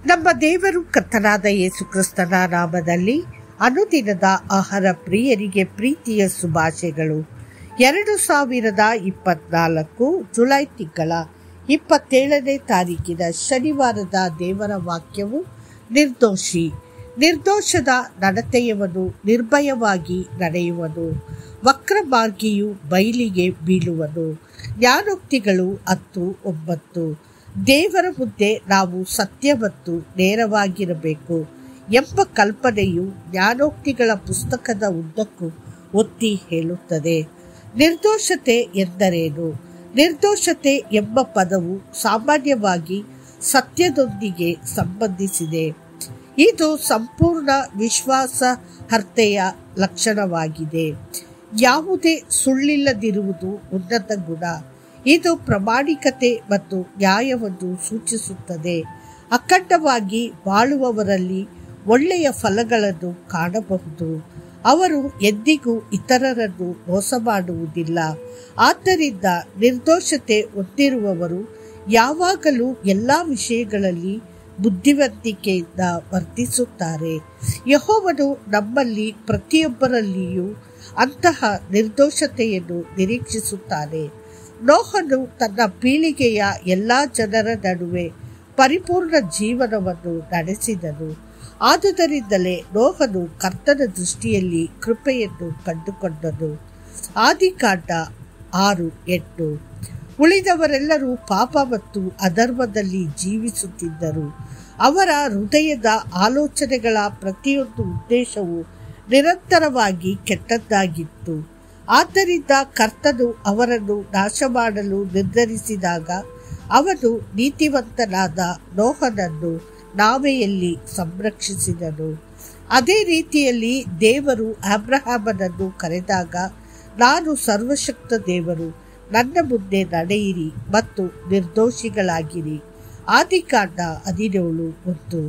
ನಮ್ಮ ದೇವರು ಕರ್ತನಾದ ಯೇಸು ಕ್ರಿಸ್ತನ ನಾಮದಲ್ಲಿ ಅನುದಿನದ ಆಹಾರ ಪ್ರಿಯರಿಗೆ ಪ್ರೀತಿಯ ಶುಭಾಶಯಗಳು. 2024 ಜುಲೈ ತಿಂಗಳ 27ನೇ ತಾರೀಕಿನ ಶನಿವಾರದ ದೇವರ ವಾಕ್ಯವು ನಿರ್ದೋಷದ ನಡತೆಯವನು ನಿರ್ಭಯವಾಗಿ ನಡೆಯುವನು, ವಕ್ರಮಾರ್ಗಿಯು ಬಯಲಿಗೆ ಬೀಳುವನು. ಜ್ಞಾನೋಕ್ತಿಗಳು 10:9. ದೇವರ ಮುಂದೆ ನಾವು ಸತ್ಯ ಮತ್ತು ನೇರವಾಗಿರಬೇಕು ಎಂಬ ಕಲ್ಪನೆಯು ಜ್ಞಾನೋಕ್ತಿಗಳ ಪುಸ್ತಕದ ಉದ್ದಕ್ಕೂ ಒತ್ತಿ ಹೇಳುತ್ತದೆ. ನಿರ್ದೋಷತೆ ಎಂದರೇನು? ನಿರ್ದೋಷತೆ ಎಂಬ ಪದವು ಸಾಮಾನ್ಯವಾಗಿ ಸತ್ಯದೊಂದಿಗೆ ಸಂಬಂಧಿಸಿದೆ. ಇದು ಸಂಪೂರ್ಣ ವಿಶ್ವಾಸಾರ್ಹತೆಯ ಲಕ್ಷಣವಾಗಿದೆ. ಯಾವುದೇ ಸುಳ್ಳಿಲ್ಲದಿರುವುದು ಉನ್ನತ ಗುಣ. ಇದು ಪ್ರಾಮಾಣಿಕತೆ ಮತ್ತು ನ್ಯಾಯವನ್ನು ಸೂಚಿಸುತ್ತದೆ. ಅಖಂಡವಾಗಿ ಬಾಳುವವರಲ್ಲಿ ಒಳ್ಳೆಯ ಫಲಗಳನ್ನು ಕಾಣಬಹುದು. ಅವರು ಎಂದಿಗೂ ಇತರರನ್ನು ಮೋಸ ಮಾಡುವುದಿಲ್ಲ. ಆದ್ದರಿಂದ ನಿರ್ದೋಷತೆ ಹೊಂದಿರುವವರು ಯಾವಾಗಲೂ ಎಲ್ಲ ವಿಷಯಗಳಲ್ಲಿ ಬುದ್ಧಿವಂತಿಕೆಯಿಂದ ವರ್ತಿಸುತ್ತಾರೆ. ಯೆಹೋವನು ನಮ್ಮಲ್ಲಿ ಪ್ರತಿಯೊಬ್ಬರಲ್ಲಿಯೂ ಅಂತಹ ನಿರ್ದೋಷತೆಯನ್ನು ನಿರೀಕ್ಷಿಸುತ್ತಾನೆ. ನೋಹನು ತನ್ನ ಪೀಳಿಗೆಯ ಎಲ್ಲ ಜನರ ನಡುವೆ ಪರಿಪೂರ್ಣ ಜೀವನವನ್ನು ನಡೆಸಿದನು. ಆದುದರಿಂದಲೇ ನೋಹನು ಕರ್ತನ ದೃಷ್ಟಿಯಲ್ಲಿ ಕೃಪೆಯನ್ನು ಕಂಡುಕೊಂಡನು. ಆದಿಕಾಂಡ 6:8. ಉಳಿದವರೆಲ್ಲರೂ ಪಾಪ ಮತ್ತು ಅಧರ್ಮದಲ್ಲಿ ಜೀವಿಸುತ್ತಿದ್ದರು. ಅವರ ಹೃದಯದ ಆಲೋಚನೆಗಳ ಪ್ರತಿಯೊಂದು ಉದ್ದೇಶವು ನಿರಂತರವಾಗಿ ಕೆಟ್ಟದ್ದಾಗಿತ್ತು. ಆದ್ದರಿಂದ ಕರ್ತನು ಅವರನ್ನು ನಾಶ ಮಾಡಲು ನಿರ್ಧರಿಸಿದಾಗ ಅವನು ನೀತಿವಂತನಾದ ನೋಹನನ್ನು ನಾವೆಯಲ್ಲಿ ಸಂರಕ್ಷಿಸಿದನು. ಅದೇ ರೀತಿಯಲ್ಲಿ ದೇವರು ಅಬ್ರಹಾಮನನ್ನು ಕರೆದಾಗ, ನಾನು ಸರ್ವಶಕ್ತ ದೇವರು, ನನ್ನ ಮುಂದೆ ನಡೆಯಿರಿ ಮತ್ತು ನಿರ್ದೋಷಿಗಳಾಗಿರಿ. ಆದಿಕಾಂಡ 17:1.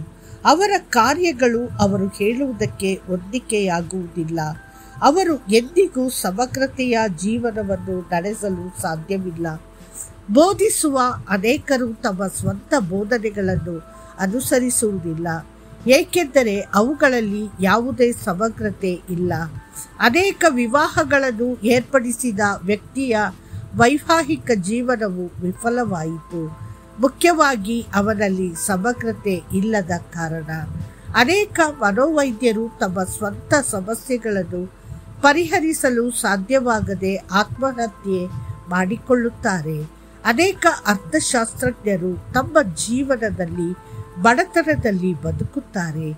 ಅವರ ಕಾರ್ಯಗಳು ಅವರು ಹೇಳುವುದಕ್ಕೆ ಹೊಂದಿಕೆಯಾಗುವುದಿಲ್ಲ. ಅವರು ಎಂದಿಗೂ ಸಮಗ್ರತೆಯ ಜೀವನವನ್ನು ನಡೆಸಲು ಸಾಧ್ಯವಿಲ್ಲ. ಬೋಧಿಸುವ ಅನೇಕರು ತಮ್ಮ ಸ್ವಂತ ಬೋಧನೆಗಳನ್ನು ಅನುಸರಿಸುವುದಿಲ್ಲ, ಏಕೆಂದರೆ ಅವುಗಳಲ್ಲಿ ಯಾವುದೇ ಸಮಗ್ರತೆ ಇಲ್ಲ. ಅನೇಕ ವಿವಾಹಗಳನ್ನು ಏರ್ಪಡಿಸಿದ ವ್ಯಕ್ತಿಯ ವೈವಾಹಿಕ ಜೀವನವು ವಿಫಲವಾಯಿತು, ಮುಖ್ಯವಾಗಿ ಅವನಲ್ಲಿ ಸಮಗ್ರತೆ ಇಲ್ಲದ ಕಾರಣ. ಅನೇಕ ಮನೋವೈದ್ಯರು ತಮ್ಮ ಸ್ವಂತ ಸಮಸ್ಯೆಗಳನ್ನು ಪರಿಹರಿಸಲು ಸಾಧ್ಯವಾಗದೆ ಆತ್ಮಹತ್ಯೆ ಮಾಡಿಕೊಳ್ಳುತ್ತಾರೆ. ಅನೇಕ ಅರ್ಥಶಾಸ್ತ್ರಜ್ಞರು ತಮ್ಮ ಜೀವನದಲ್ಲಿ ಬಡತನದಲ್ಲಿ ಬದುಕುತ್ತಾರೆ.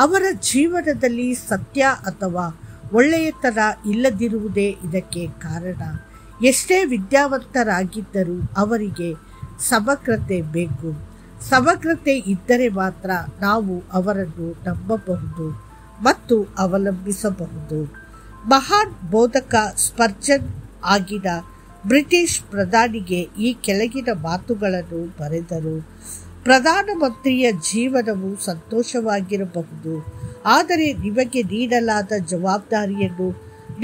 ಅವರ ಜೀವನದಲ್ಲಿ ಸತ್ಯ ಅಥವಾ ಒಳ್ಳೆಯತನ ಇಲ್ಲದಿರುವುದೇ ಇದಕ್ಕೆ ಕಾರಣ. ಎಷ್ಟೇ ವಿದ್ಯಾವಂತರಾಗಿದ್ದರೂ ಅವರಿಗೆ ಸಮಗ್ರತೆ ಬೇಕು. ಸಮಗ್ರತೆ ಇದ್ದರೆ ಮಾತ್ರ ನಾವು ಅವರನ್ನು ನಂಬಬಹುದು ಮತ್ತು ಅವಲಂಬಿಸಬಹುದು. ಮಹಾನ್ ಬೋಧಕ ಸ್ಪರ್ಜನ್ ಆಗಿನ ಬ್ರಿಟಿಷ್ ಪ್ರಧಾನಿಗೆ ಈ ಕೆಳಗಿನ ಮಾತುಗಳನ್ನು ಬರೆದರು. ಪ್ರಧಾನಮಂತ್ರಿಯ ಜೀವನವು ಸಂತೋಷವಾಗಿರಬಹುದು, ಆದರೆ ನಿಮಗೆ ನೀಡಲಾದ ಜವಾಬ್ದಾರಿಯನ್ನು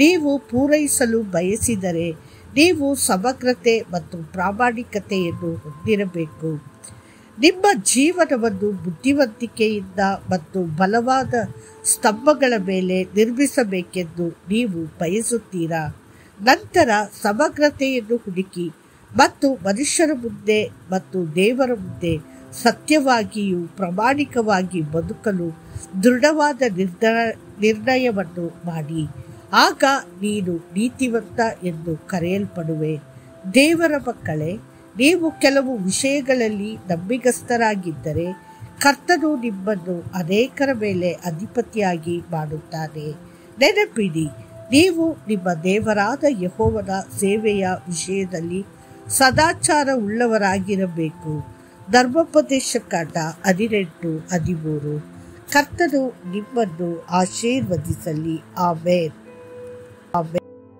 ನೀವು ಪೂರೈಸಲು ಬಯಸಿದರೆ ನೀವು ಸಮಗ್ರತೆ ಮತ್ತು ಪ್ರಾಮಾಣಿಕತೆಯನ್ನು ಹೊಂದಿರಬೇಕು. ನಿಮ್ಮ ಜೀವನವನ್ನು ಬುದ್ಧಿವಂತಿಕೆಯಿಂದ ಮತ್ತು ಬಲವಾದ ಸ್ತಂಭಗಳ ಮೇಲೆ ನಿರ್ಮಿಸಬೇಕೆಂದು ನೀವು ಬಯಸುತ್ತೀರಾ? ನಂತರ ಸಮಗ್ರತೆಯನ್ನು ಹುಡುಕಿ ಮತ್ತು ಮನುಷ್ಯರ ಮುಂದೆ ಮತ್ತು ದೇವರ ಮುಂದೆ ಸತ್ಯವಾಗಿಯೂ ಪ್ರಾಮಾಣಿಕವಾಗಿ ಬದುಕಲು ದೃಢವಾದ ನಿರ್ಣಯವನ್ನು ಮಾಡಿ. ಆಗ ನೀನು ನೀತಿವಂತ ಎಂದು ಕರೆಯಲ್ಪಡುವೆ. ದೇವರ ಮಕ್ಕಳೇ, ನೀವು ಕೆಲವು ವಿಷಯಗಳಲ್ಲಿ ನಂಬಿಗಸ್ತರಾಗಿದ್ದರೆ ಕರ್ತನು ನಿಮ್ಮನ್ನು ಅನೇಕರ ಮೇಲೆ ಅಧಿಪತಿಯಾಗಿ ಮಾಡುತ್ತಾನೆ. ನೆನಪಿಡಿ, ನೀವು ನಿಮ್ಮ ದೇವರಾದ ಯೆಹೋವನ ಸೇವೆಯ ವಿಷಯದಲ್ಲಿ ಸದಾಚಾರ ಉಳ್ಳವರಾಗಿರಬೇಕು. ಧರ್ಮೋಪದೇಶಕಾಂಡ 18:13. ಕರ್ತನು ನಿಮ್ಮನ್ನು ಆಶೀರ್ವದಿಸಲಿ. ಆಮೆನ್.